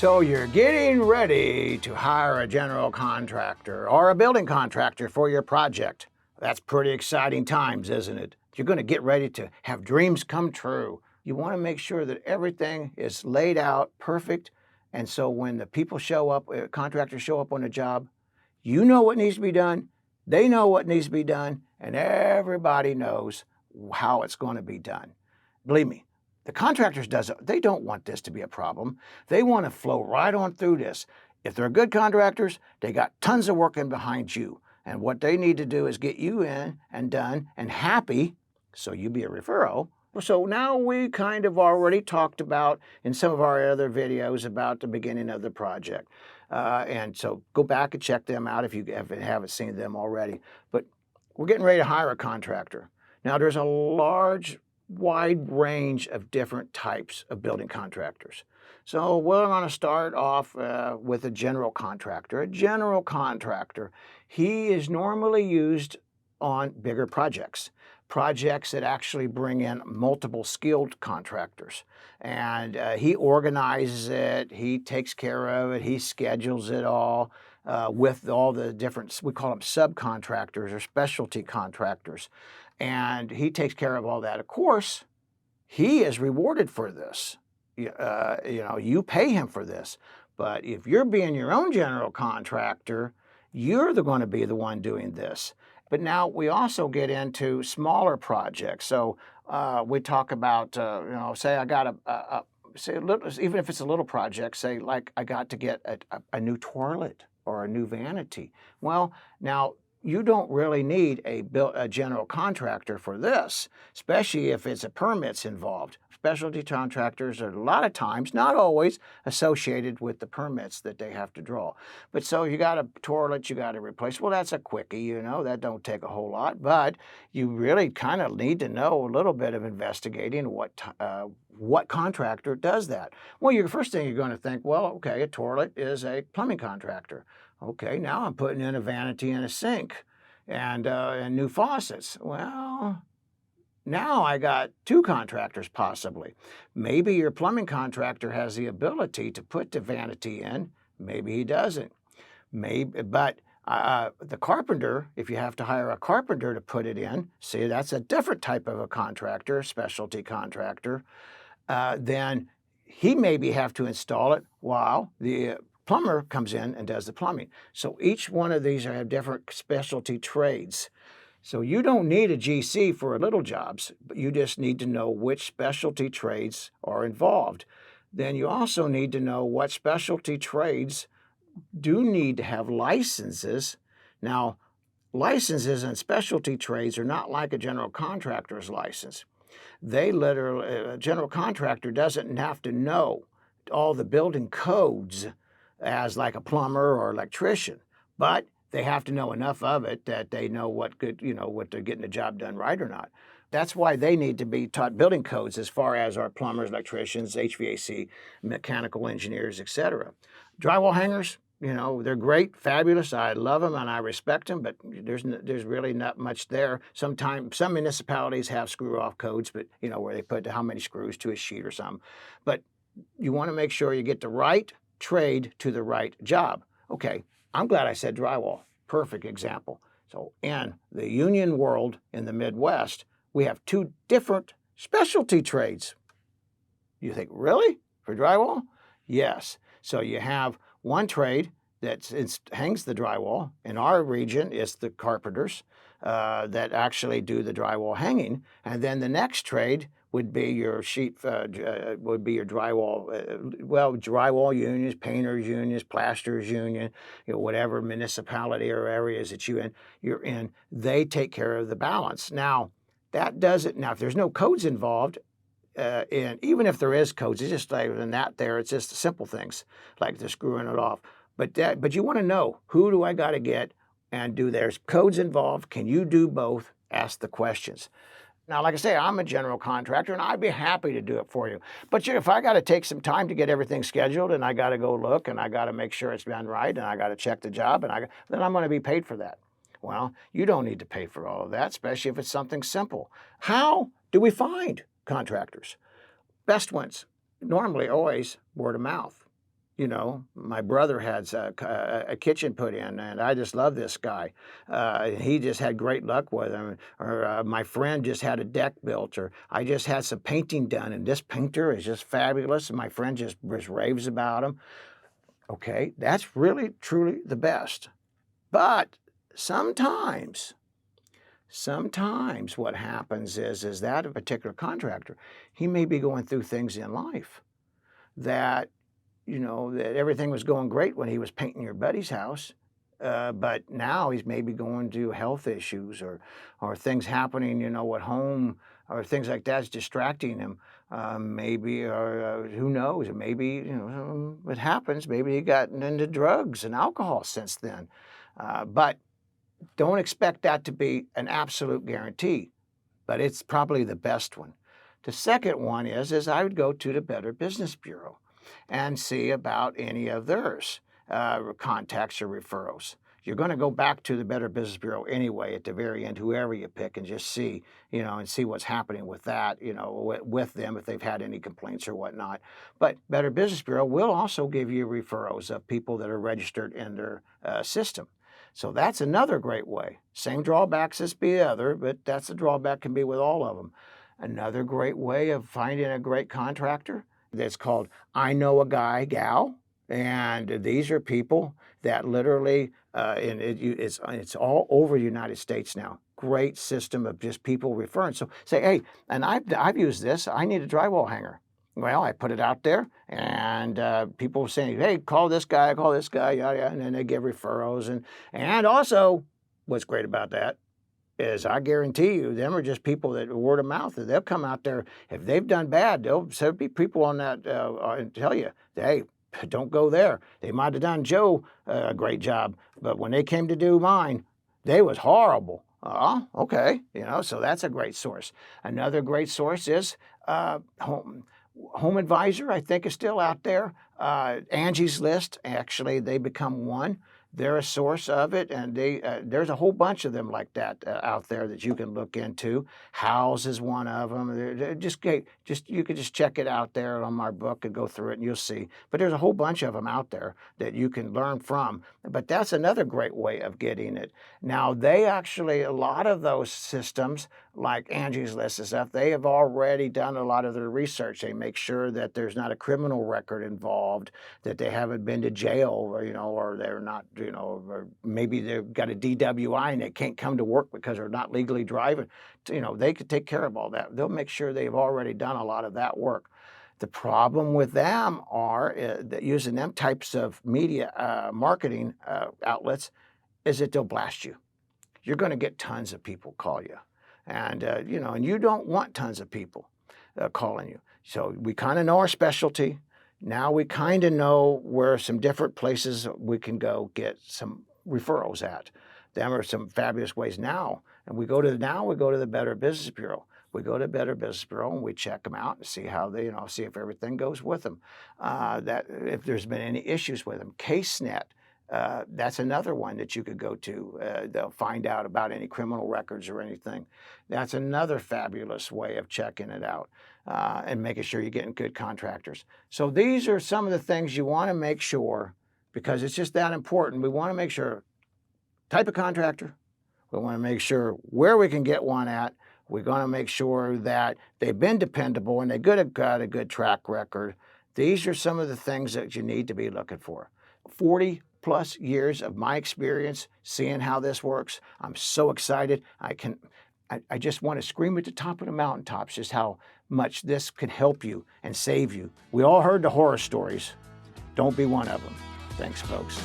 So you're getting ready to hire a general contractor or a building contractor for your project. That's pretty exciting times, isn't it? You're going to get ready to have dreams come true. You want to make sure that everything is laid out perfect. And so when the people show up, contractors show up on a job, you know what needs to be done, they know what needs to be done, and everybody knows how it's going to be done. Believe me, the contractors they don't want this to be a problem. They want to flow right on through this. If they're good contractors, they got tons of work in behind you. And what they need to do is get you in and done and happy, so you be a referral. So now we kind of already talked about in some of our other videos about the beginning of the project. And so go back and check them out if you haven't seen them already. But we're getting ready to hire a contractor. Now there's a wide range of different types of building contractors. So we're going to start off with a general contractor. A general contractor, he is normally used on bigger projects that actually bring in multiple skilled contractors. And he organizes it, he takes care of it, he schedules it all with all the different, we call them subcontractors or specialty contractors. And he takes care of all that. Of course, he is rewarded for this. You pay him for this. But if you're being your own general contractor, you're going to be the one doing this. But now we also get into smaller projects. So we talk about, say I got even if it's a little project, say like I got to get a new toilet or a new vanity. Well, now you don't really need a general contractor for this, especially if it's a permits involved. Specialty contractors are a lot of times, not always, associated with the permits that they have to draw. But so you got a toilet you got to replace. Well, that's a quickie, that don't take a whole lot. But you really kind of need to know a little bit of investigating what contractor does that. Well, your first thing you're going to think, well, okay, a toilet is a plumbing contractor. Okay, now I'm putting in a vanity and a sink and new faucets. Well, now I got two contractors possibly. Maybe your plumbing contractor has the ability to put the vanity in. Maybe he doesn't. But the carpenter, if you have to hire a carpenter to put it in, see, that's a different type of a contractor, specialty contractor. Then he maybe have to install it while the plumber comes in and does the plumbing. So each one of these have different specialty trades. So you don't need a GC for little jobs, but you just need to know which specialty trades are involved. Then you also need to know what specialty trades do need to have licenses. Now, licenses and specialty trades are not like a general contractor's license. A general contractor doesn't have to know all the building codes as like a plumber or electrician, but they have to know enough of it that they know what they're getting the job done right or not. That's why they need to be taught building codes as far as our plumbers, electricians, HVAC, mechanical engineers, etc. Drywall hangers, they're great, fabulous. I love them and I respect them, but there's really not much there. Sometimes some municipalities have screw-off codes, but where they put how many screws to a sheet or something. But you want to make sure you get the right trade to the right job. Okay, I'm glad I said drywall. Perfect example. So in the union world in the Midwest, we have two different specialty trades. You think, really? For drywall? Yes. So you have one trade that hangs the drywall. In our region, it's the carpenters that actually do the drywall hanging. And then the next trade would be your drywall, drywall unions, painters unions, plasters union, whatever municipality or areas that you're in, they take care of the balance. Now, if there's no codes involved, and even if there is codes, it's just like than that there, it's just simple things like the screwing it off. But you want to know, who do I got to get, and there's codes involved? Can you do both? Ask the questions. Now, like I say, I'm a general contractor, and I'd be happy to do it for you. But if I got to take some time to get everything scheduled, and I got to go look, and I got to make sure it's done right, and I got to check the job, then I'm going to be paid for that. Well, you don't need to pay for all of that, especially if it's something simple. How do we find contractors? Best ones, normally always word of mouth. You know, my brother had a kitchen put in, and I just love this guy. He just had great luck with him. Or my friend just had a deck built, or I just had some painting done, and this painter is just fabulous, and my friend just raves about him. Okay, that's really, truly the best. But sometimes, sometimes what happens is that a particular contractor, he may be going through things in life that that everything was going great when he was painting your buddy's house, but now he's maybe going through health issues or things happening, at home or things like that's distracting him. Maybe, or who knows? Maybe it happens. Maybe he got into drugs and alcohol since then. But don't expect that to be an absolute guarantee. But it's probably the best one. The second one is I would go to the Better Business Bureau and see about any of theirs contacts or referrals. You're going to go back to the Better Business Bureau anyway at the very end, whoever you pick, and just see, and see what's happening with that, with them if they've had any complaints or whatnot. But Better Business Bureau will also give you referrals of people that are registered in their system. So that's another great way. Same drawbacks as the other, but that's the drawback can be with all of them. Another great way of finding a great contractor that's called I Know a Guy, Gal. And these are people that literally, and it's all over the United States now. Great system of just people referring. So say, hey, and I've used this. I need a drywall hanger. Well, I put it out there, and people saying, hey, call this guy, yada, yada, and then they give referrals. And also, what's great about that is I guarantee you, them are just people that word of mouth. They'll come out there. If they've done bad, there'll be people on that and tell you, hey, don't go there. They might have done Joe a great job, but when they came to do mine, they was horrible. Okay, so that's a great source. Another great source is Home Advisor, I think, is still out there. Angie's List, actually, they become one. They're a source of it, and there's a whole bunch of them like that out there that you can look into. House is one of them. You could just check it out there on my book and go through it, and you'll see. But there's a whole bunch of them out there that you can learn from. But that's another great way of getting it. Now, a lot of those systems, like Angie's List and stuff, they have already done a lot of their research. They make sure that there's not a criminal record involved, that they haven't been to jail, or they're not, or maybe they've got a DWI and they can't come to work because they're not legally driving. They could take care of all that. They'll make sure they've already done a lot of that work. The problem with them are that using them types of media marketing outlets is that they'll blast you. You're going to get tons of people call you. And, and you don't want tons of people calling you. So we kind of know our specialty. Now we kind of know where some different places we can go get some referrals at. Them are some fabulous ways now. And we go to the Better Business Bureau. We go to Better Business Bureau and we check them out and see how they, see if everything goes with them. That if there's been any issues with them. CaseNet. That's another one that you could go to. They'll find out about any criminal records or anything. That's another fabulous way of checking it out and making sure you're getting good contractors. So these are some of the things you want to make sure, because it's just that important. We want to make sure type of contractor. We want to make sure where we can get one at. We're going to make sure that they've been dependable and they've got a good track record. These are some of the things that you need to be looking for. 40 plus years of my experience seeing how this works. I'm so excited. I just want to scream at the top of the mountaintops just how much this could help you and save you. We all heard the horror stories. Don't be one of them. Thanks, folks.